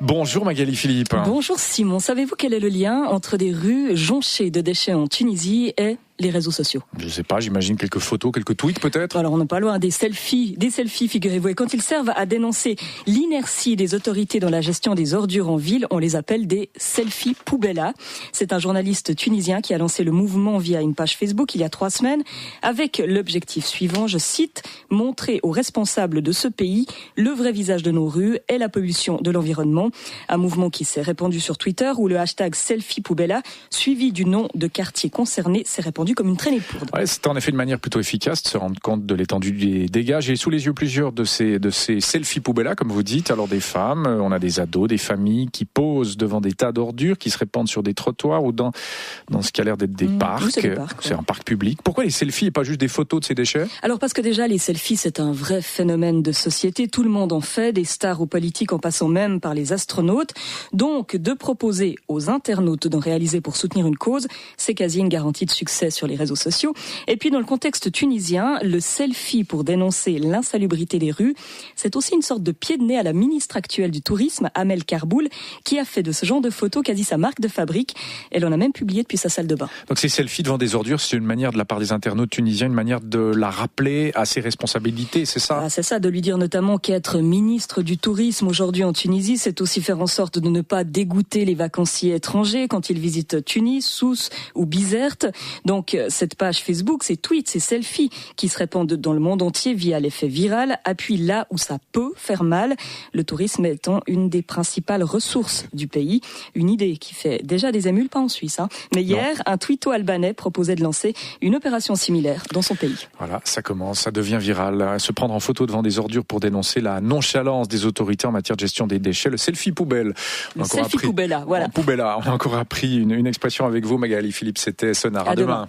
Bonjour Magali Philippe. Bonjour Simon, savez-vous quel est le lien entre des rues jonchées de déchets en Tunisie et les réseaux sociaux? Je sais pas, j'imagine quelques photos, quelques tweets peut-être. Alors on n'est pas loin, des selfies figurez-vous, et quand ils servent à dénoncer l'inertie des autorités dans la gestion des ordures en ville, on les appelle des selfies poubella. C'est un journaliste tunisien qui a lancé le mouvement via une page Facebook il y a 3 semaines, avec l'objectif suivant, je cite, montrer aux responsables de ce pays le vrai visage de nos rues et la pollution de l'environnement. Un mouvement qui s'est répandu sur Twitter où le hashtag selfie poubella, suivi du nom de quartier concerné, s'est répandu comme une traînée de poudre. Ouais, c'est en effet une manière plutôt efficace de se rendre compte de l'étendue des dégâts. J'ai sous les yeux plusieurs de ces selfies poubella, comme vous dites. Alors des femmes, on a des ados, des familles qui posent devant des tas d'ordures qui se répandent sur des trottoirs ou dans ce qui a l'air d'être des parcs. C'est un parc public. Pourquoi les selfies et pas juste des photos de ces déchets? Alors parce que déjà les selfies c'est un vrai phénomène de société. Tout le monde en fait, des stars aux politiques en passant même par les astronautes. Donc de proposer aux internautes d'en réaliser pour soutenir une cause, c'est quasi une garantie de succès sur les réseaux sociaux. Et puis dans le contexte tunisien, le selfie pour dénoncer l'insalubrité des rues, c'est aussi une sorte de pied de nez à la ministre actuelle du tourisme, Amel Karboul, qui a fait de ce genre de photos quasi sa marque de fabrique. Elle en a même publié depuis sa salle de bain. Donc ces selfies devant des ordures, c'est une manière de la part des internautes tunisiens, une manière de la rappeler à ses responsabilités, c'est ça? C'est ça, de lui dire notamment qu'être ministre du tourisme aujourd'hui en Tunisie, c'est aussi faire en sorte de ne pas dégoûter les vacanciers étrangers quand ils visitent Tunis, Sousse ou Bizerte. Donc cette page Facebook, ces tweets, ces selfies qui se répandent dans le monde entier via l'effet viral, appuient là où ça peut faire mal, le tourisme étant une des principales ressources du pays. Une idée qui fait déjà des émules, pas en Suisse. Mais hier, un twitto-albanais proposait de lancer une opération similaire dans son pays. Voilà, ça commence, ça devient viral. Se prendre en photo devant des ordures pour dénoncer la nonchalance des autorités en matière de gestion des déchets, le selfie poubelle. Le selfie poubella, voilà. Poubella, on a encore appris une expression avec vous Magali Philippe, c'était Sonar. À demain.